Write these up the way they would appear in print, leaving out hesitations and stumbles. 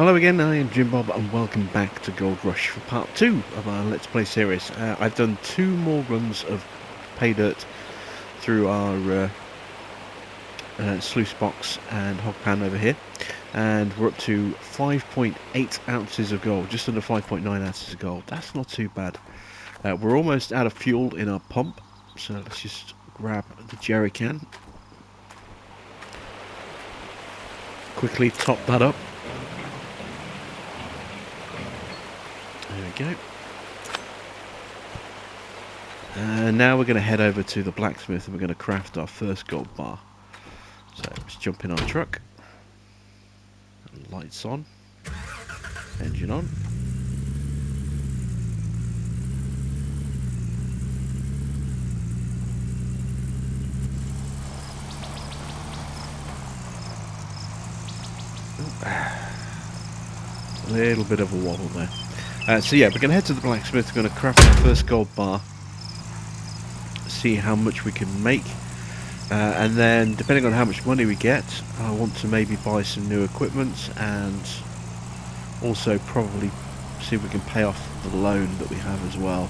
Hello again, I am Jim Bob and welcome back to Gold Rush for part 2 of our Let's Play series. I've done 2 more runs of pay dirt through our sluice box and hog pan over here, and we're up to 5.8 ounces of gold, just under 5.9 ounces of gold. That's not too bad. We're almost out of fuel in our pump, so let's just grab the jerry can, quickly top that up. There we go. And now we're going to head over to the blacksmith and we're going to craft our first gold bar. So let's jump in our truck. Lights on. Engine on. A little bit of a wobble there. So yeah, we're going to head to the blacksmith. We're going to craft our first gold bar. See how much we can make. And then, depending on how much money we get, I want to maybe buy some new equipment and also probably see if we can pay off the loan that we have as well,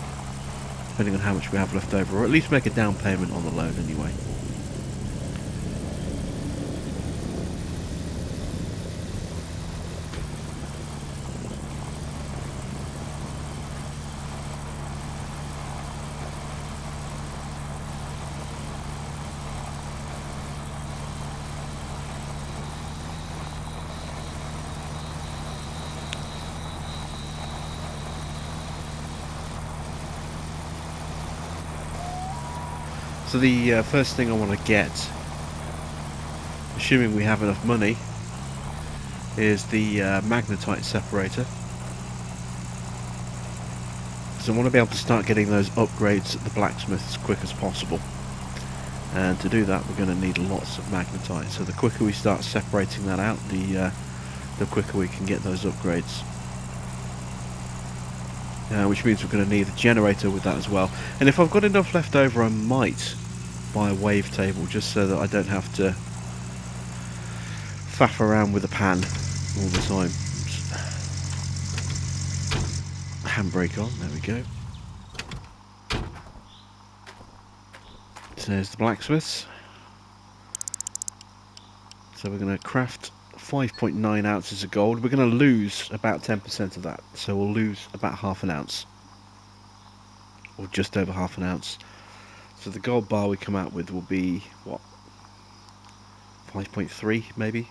depending on how much we have left over, or at least make a down payment on the loan anyway. So the first thing I want to get, assuming we have enough money, is the Magnetite Separator. Because I want to be able to start getting those upgrades at the blacksmith as quick as possible. And to do that we're going to need lots of Magnetite. So the quicker we start separating that out, the quicker we can get those upgrades. Which means we're going to need a generator with that as well. And if I've got enough left over, I might buy a wave table just so that I don't have to faff around with a pan all the time. Handbrake on, there we go. So there's the blacksmiths. So we're going to craft 5.9 ounces of gold. We're going to lose about 10% of that, so we'll lose about half an ounce, or just over half an ounce. So the gold bar we come out with will be, what, 5.3 maybe?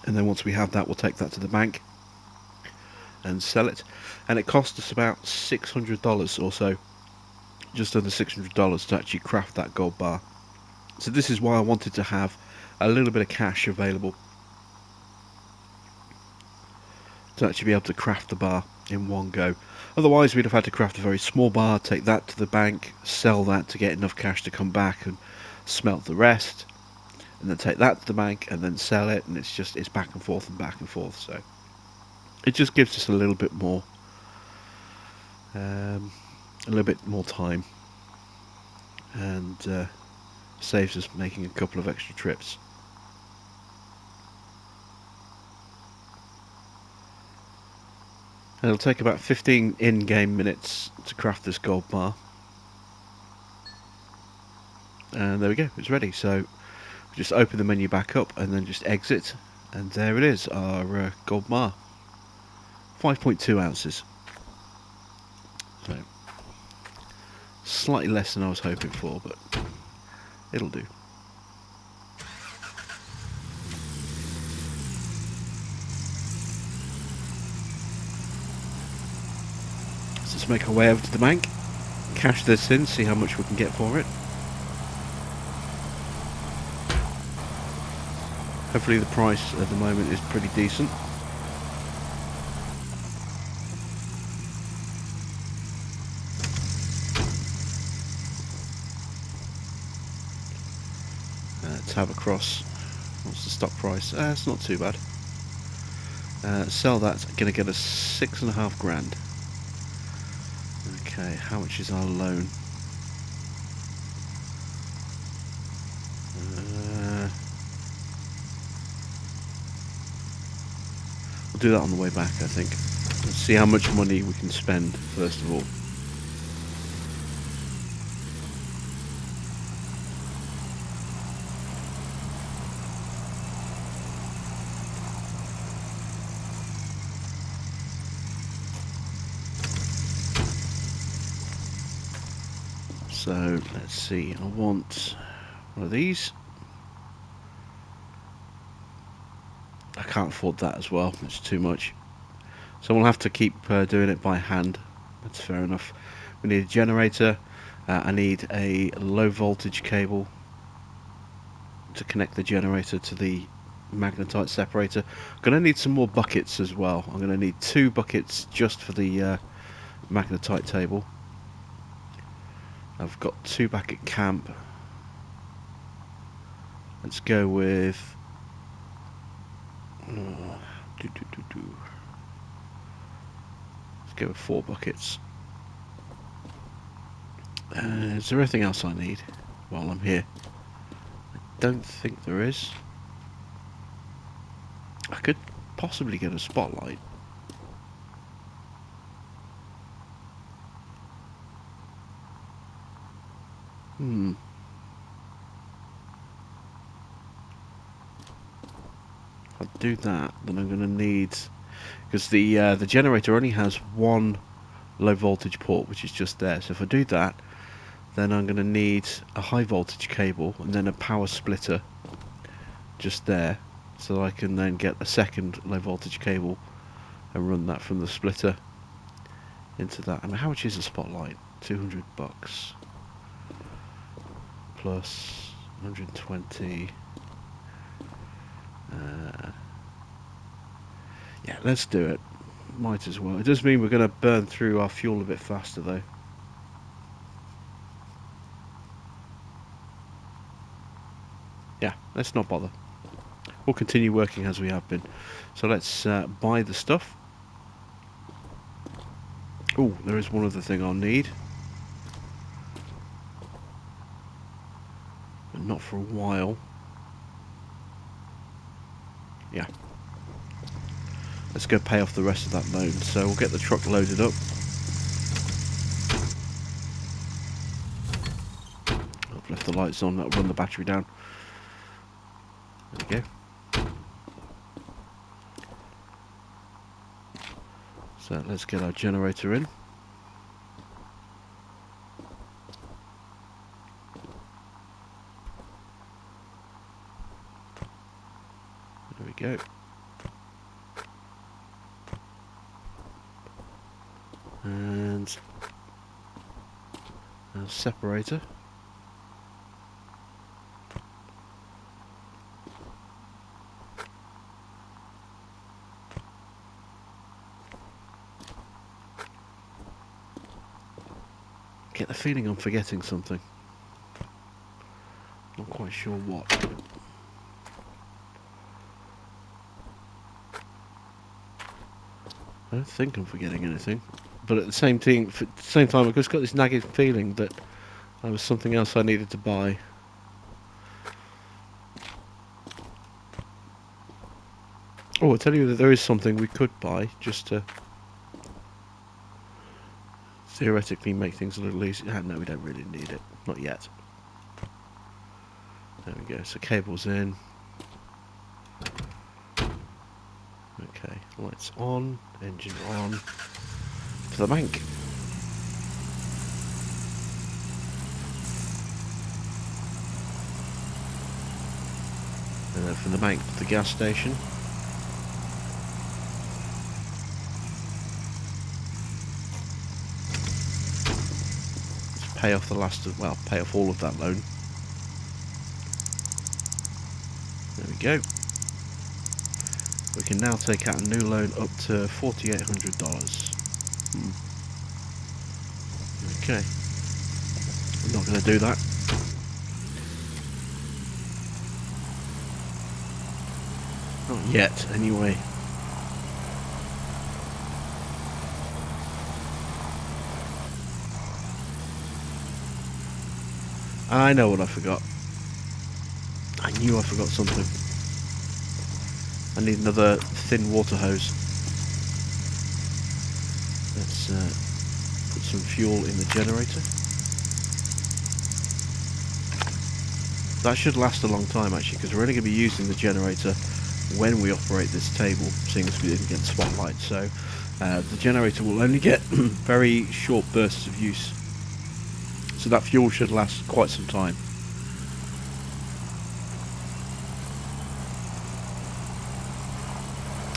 And then once we have that, we'll take that to the bank and sell it. And it cost us about $600 or so, just under $600 to actually craft that gold bar. So this is why I wanted to have a little bit of cash available to actually be able to craft the bar in one go. Otherwise we'd have had to craft a very small bar, take that to the bank, sell that to get enough cash to come back and smelt the rest, and then take that to the bank and then sell it, and it's back and forth and back and forth. So it just gives us a little bit more time, and saves us making a couple of extra trips. And it'll take about 15 in-game minutes to craft this gold bar. And there we go, it's ready. So just open the menu back up and then just exit, and there it is, our gold bar. 5.2 ounces. So slightly less than I was hoping for, but it'll do. So let's make our way over to the bank, cash this in, see how much we can get for it. Hopefully the price at the moment is pretty decent. Tab across. What's the stock price? It's not too bad. Sell that's going to get us 6.5 grand. Okay, how much is our loan? We'll do that on the way back, I think. Let's see how much money we can spend, first of all. So, let's see. I want one of these. I can't afford that as well. It's too much. So we'll have to keep doing it by hand. That's fair enough. We need a generator. I need a low voltage cable to connect the generator to the magnetite separator. I'm going to need some more buckets as well. I'm going to need 2 buckets just for the magnetite table. I've got 2 back at camp. Let's go with... Let's go with 4 buckets. Is there anything else I need while I'm here? I don't think there is. I could possibly get a spotlight. I'll do that, then I'm going to need... Because the generator only has 1 low voltage port, which is just there. So if I do that, then I'm going to need a high voltage cable and then a power splitter just there, so that I can then get a second low voltage cable and run that from the splitter into that. I mean, how much is a spotlight? $200 plus 120. Yeah, let's do it. Might as well. It does mean we're going to burn through our fuel a bit faster though. Yeah, let's not bother. We'll continue working as we have been. So let's buy the stuff. Oh, there is one other thing I'll need. But not for a while. Yeah. Let's go pay off the rest of that loan. So we'll get the truck loaded up. I've left the lights on, that'll run the battery down. There we go. So let's get our generator in. There we go. And our separator. Get the feeling I'm forgetting something. Not quite sure what. I don't think I'm forgetting anything, but at the same time, I've just got this nagging feeling that there was something else I needed to buy. Oh, I'll tell you that there is something we could buy just to theoretically make things a little easier. No, we don't really need it. Not yet. There we go. So cable's in. Okay, lights on, engine on. To the bank. And then from the bank to the gas station. Let's pay off the last of, well, pay off all of that loan. There we go. We can now take out a new loan up to $4,800. Okay. I'm not going to do that. Not yet, anyway. I know what I forgot. I knew I forgot something. I need another thin water hose. Let's put some fuel in the generator. That should last a long time actually, because we're only going to be using the generator when we operate this table, seeing as we didn't get the spotlight. So the generator will only get very short bursts of use. So that fuel should last quite some time.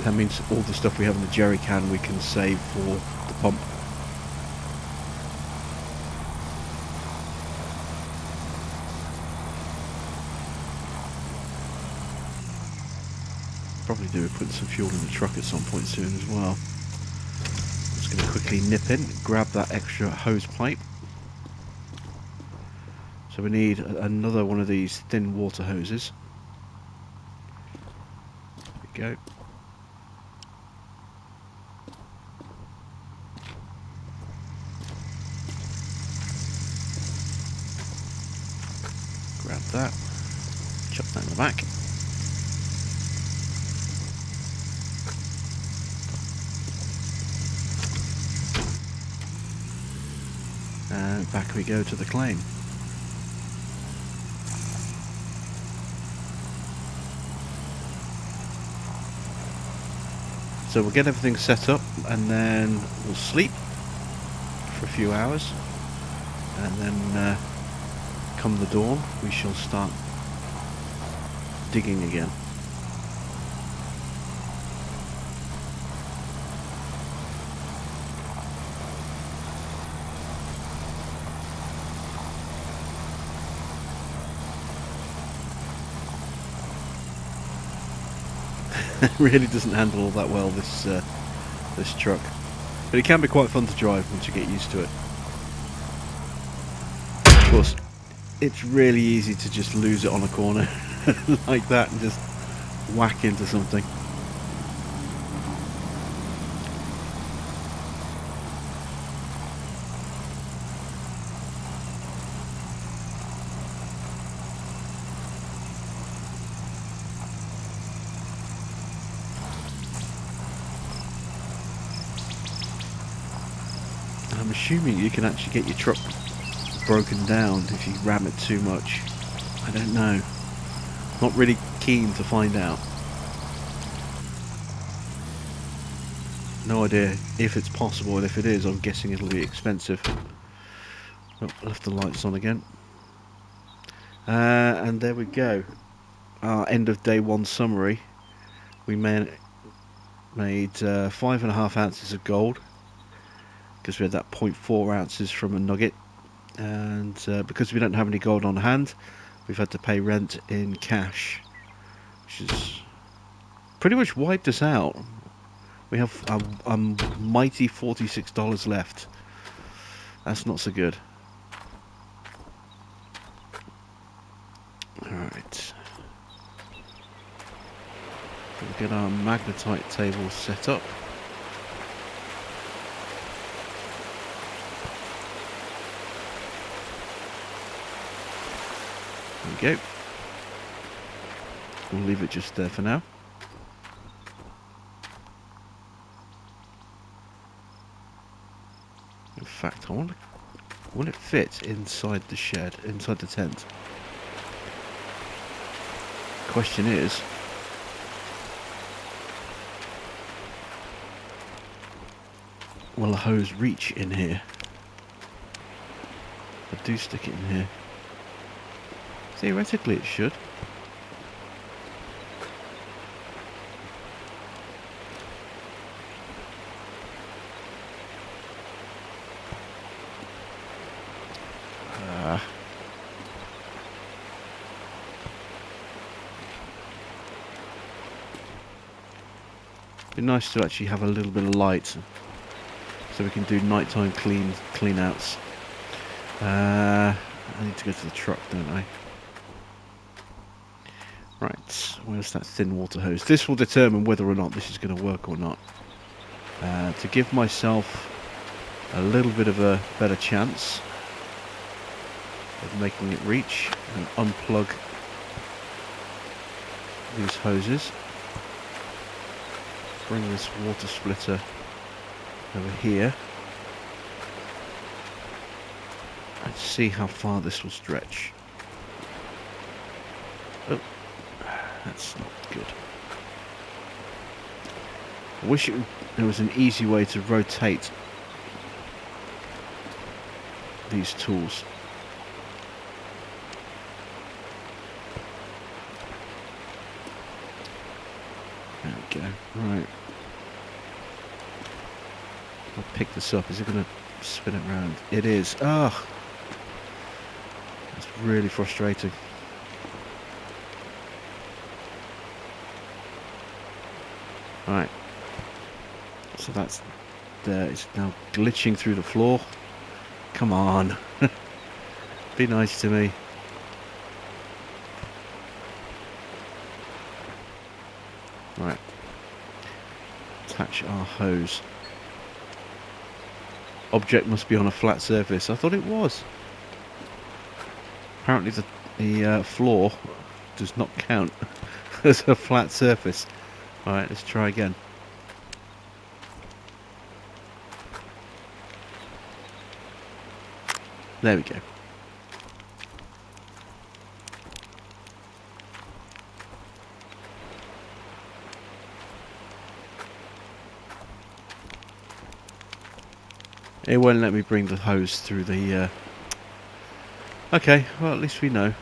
That means all the stuff we have in the jerry can we can save for the pump. Probably do put some fuel in the truck at some point soon as well. Just going to quickly nip in, grab that extra hose pipe. So we need another one of these thin water hoses. There we go. Grab that, chuck that in the back. And back we go to the claim. So we'll get everything set up and then we'll sleep for a few hours, and then come the dawn we shall start digging again. It really doesn't handle all that well, this truck, but it can be quite fun to drive once you get used to it. Of course, it's really easy to just lose it on a corner like that and just whack into something. I'm assuming you can actually get your truck broken down if you ram it too much. I don't know. Not really keen to find out. No idea if it's possible, and if it is, I'm guessing it'll be expensive. Oh, left the lights on again. And there we go. Our end of day one summary. We made 5.5 ounces of gold, because we had that 0.4 ounces from a nugget, and because we don't have any gold on hand, we've had to pay rent in cash, which has pretty much wiped us out. We have a mighty $46 left. That's not so good. Alright, we'll get our magnetite table set up. There we go. We'll leave it just there for now. In fact, will it fit inside the shed, inside the tent? Question is, will the hose reach in here? I do stick it in here. Theoretically it should. Be nice to actually have a little bit of light so we can do nighttime clean outs. I need to go to the truck, don't I? Right, where's that thin water hose? This will determine whether or not this is going to work or not. To give myself a little bit of a better chance of making it reach, and unplug these hoses. Bring this water splitter over here. Let's see how far this will stretch. Oh, that's not good. I wish there was an easy way to rotate these tools. There we go. Right. I'll pick this up. Is it going to spin it around? It is. Ah, that's really frustrating. Right. So that's there. It's now glitching through the floor. Come on. Be nice to me. Right. Attach our hose. Object must be on a flat surface. I thought it was. Apparently the floor does not count as a flat surface. Alright, let's try again. There we go. It won't let me bring the hose through the... Okay, well at least we know.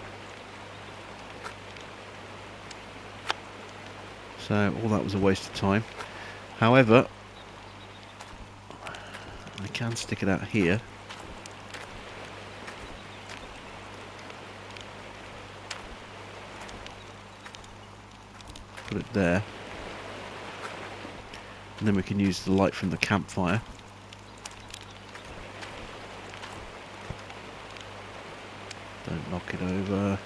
So all that was a waste of time. However, I can stick it out here. Put it there. And then we can use the light from the campfire. Don't knock it over.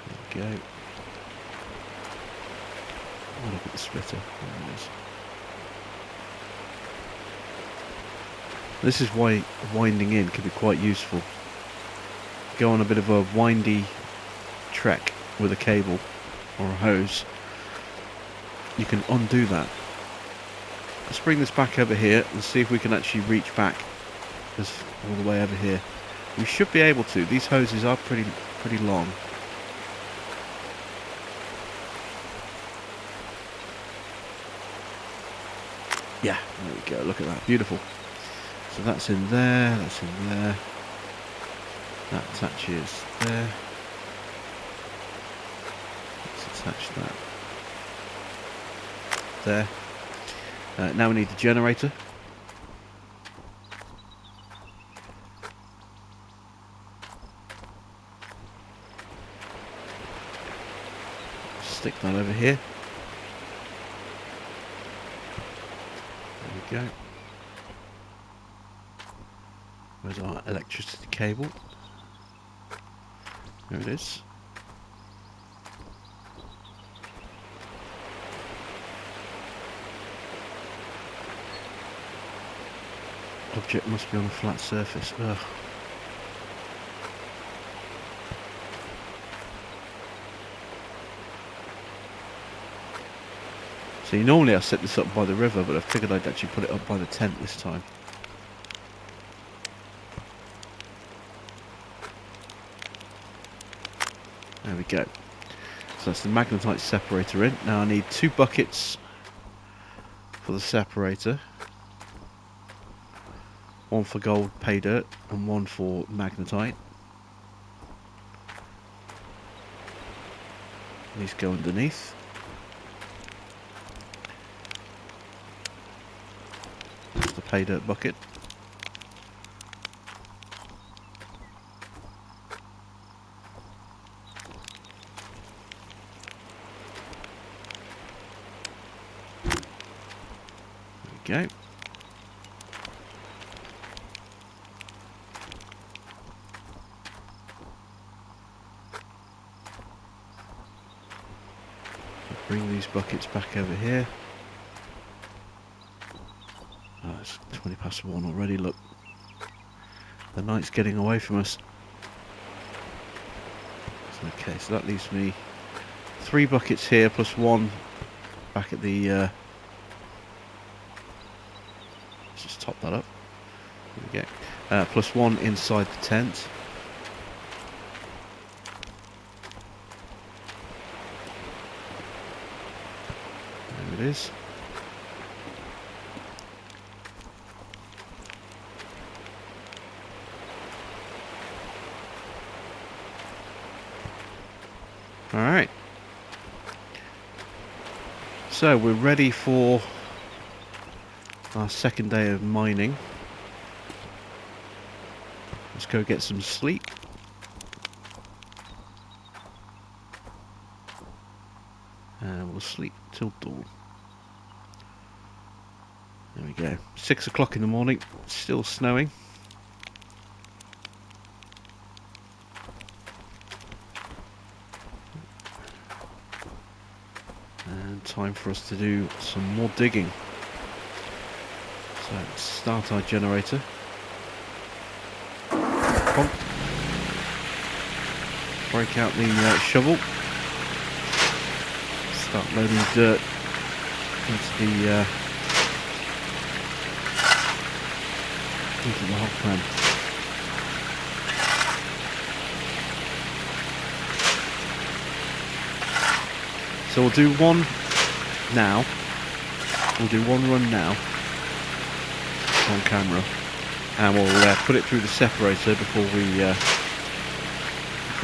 There we go. Oh, look at the splitter. There it is. This is why winding in can be quite useful. Go on a bit of a windy trek with a cable or a hose. You can undo that. Let's bring this back over here and see if we can actually reach back all the way over here. We should be able to. These hoses are pretty long. Yeah, there we go. Look at that. Beautiful. So that's in there. That's in there. That attaches there. Let's attach that there. Now we need the generator. Stick that over here. There we go. Where's our electricity cable? There it is. Object must be on a flat surface. Ugh. See, normally I set this up by the river, but I figured I'd actually put it up by the tent this time. There we go. So that's the magnetite separator in. Now I need 2 buckets for the separator. 1 for gold pay dirt and 1 for magnetite. These go underneath. That's the pay dirt bucket. There we go. Bring these buckets back over here. Oh, it's 20 past 1 already, look. The night's getting away from us. Okay, so that leaves me 3 buckets here plus 1 back at the... let's just top that up. There we go. plus 1 inside the tent. There it is. Alright. So we're ready for our second day of mining. Let's go get some sleep. And we'll sleep till dawn. There we go. 6 o'clock in the morning. Still snowing. And time for us to do some more digging. So let's start our generator. Bonk. Break out the shovel. Start loading dirt into the hog pan. So we'll do one now. We'll do one run now on camera, and we'll put it through the separator before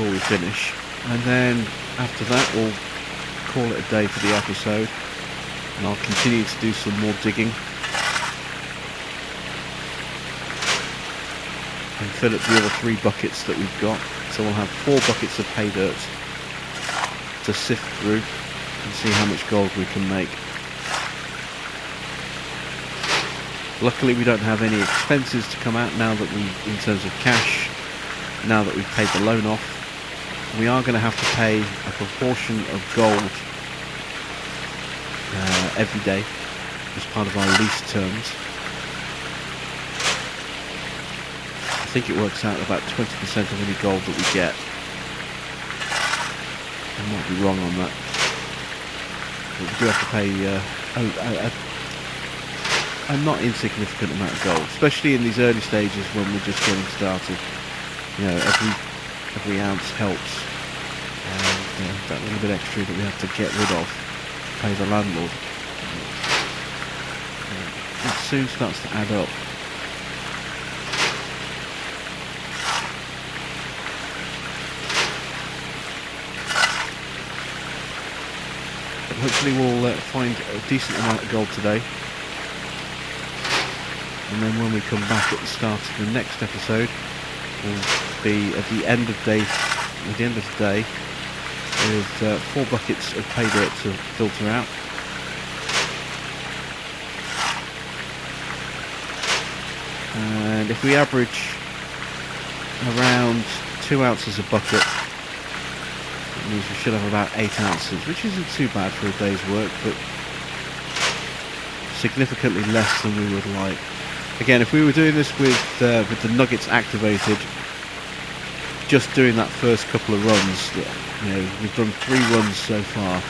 we finish. And then after that, we'll call it a day for the episode, and I'll continue to do some more digging and fill up the other 3 buckets that we've got. So we'll have 4 buckets of pay dirt to sift through and see how much gold we can make. Luckily we don't have any expenses to come out now that in terms of cash, now that we've paid the loan off. We are going to have to pay a proportion of gold every day as part of our lease terms. I think it works out about 20% of any gold that we get. I might be wrong on that. But we do have to pay a not insignificant amount of gold, especially in these early stages when we're just getting started. You know, every ounce helps, and that little bit extra that we have to get rid of to pay the landlord, it soon starts to add up. But hopefully we'll find a decent amount of gold today. And then when we come back at the start of the next episode, we'll be at the end of the day with 4 buckets of pay dirt to filter out. And if we average around 2 ounces a bucket, it means we should have about 8 ounces, which isn't too bad for a day's work, but significantly less than we would like. Again, if we were doing this with the nuggets activated, just doing that first couple of runs, you know, we've done 3 runs so far,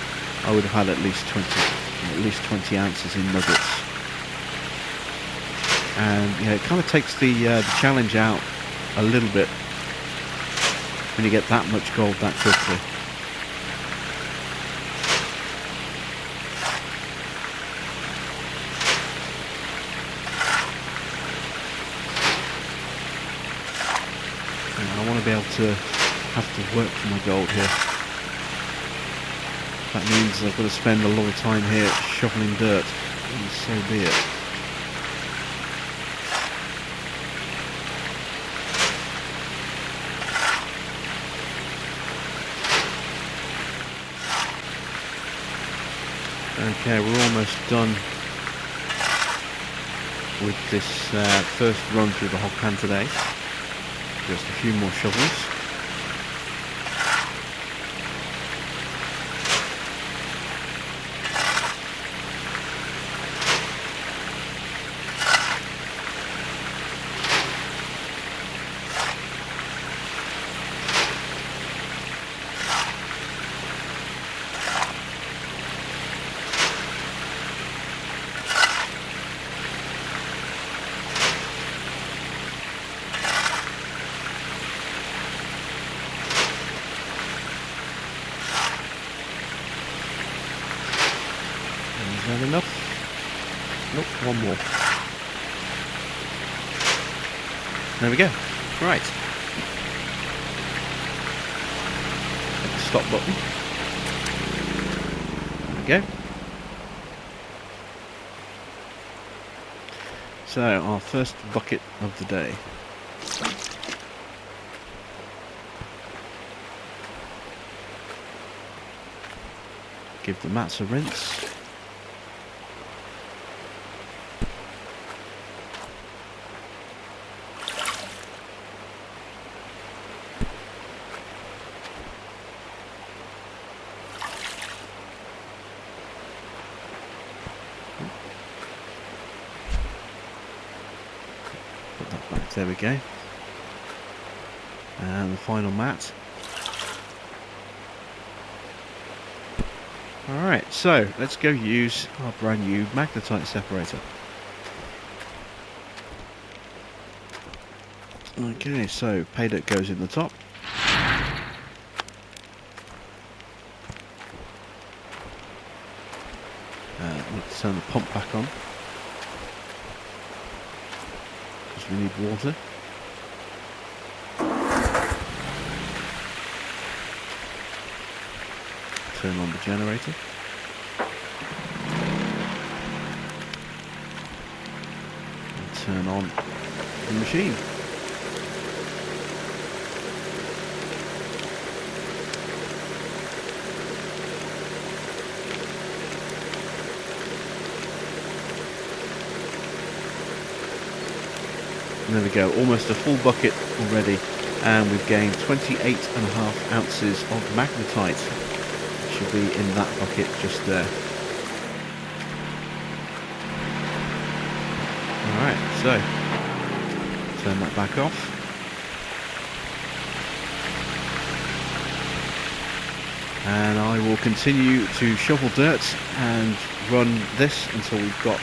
I would have had at least 20 ounces in nuggets. And you know, it kind of takes the challenge out a little bit when you get that much gold that quickly. I want to be able to have to work for my gold here. That means I've got to spend a lot of time here shoveling dirt, and so be it. Okay, we're almost done with this first run through the hog pan today. Just a few more shovels. that enough? Nope, one more. There we go. Right. Hit the stop button. There we go. So, our first bucket of the day. Give the mats a rinse. Put that back, there we go. And the final mat. Alright, so let's go use our brand new Magnetite Separator. Okay, so pay dirt goes in the top. Let's turn the pump back on, because we need water. Turn on the generator. And turn on the machine. And there we go, almost a full bucket already, and we've gained 28.5 ounces of magnetite. Should be in that bucket just there. Alright, so turn that back off. And I will continue to shovel dirt and run this until we've got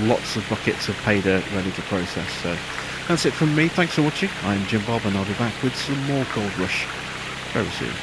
lots of buckets of pay dirt ready to process. So that's it from me. Thanks for watching. I'm Jim Bob, and I'll be back with some more Gold Rush very soon.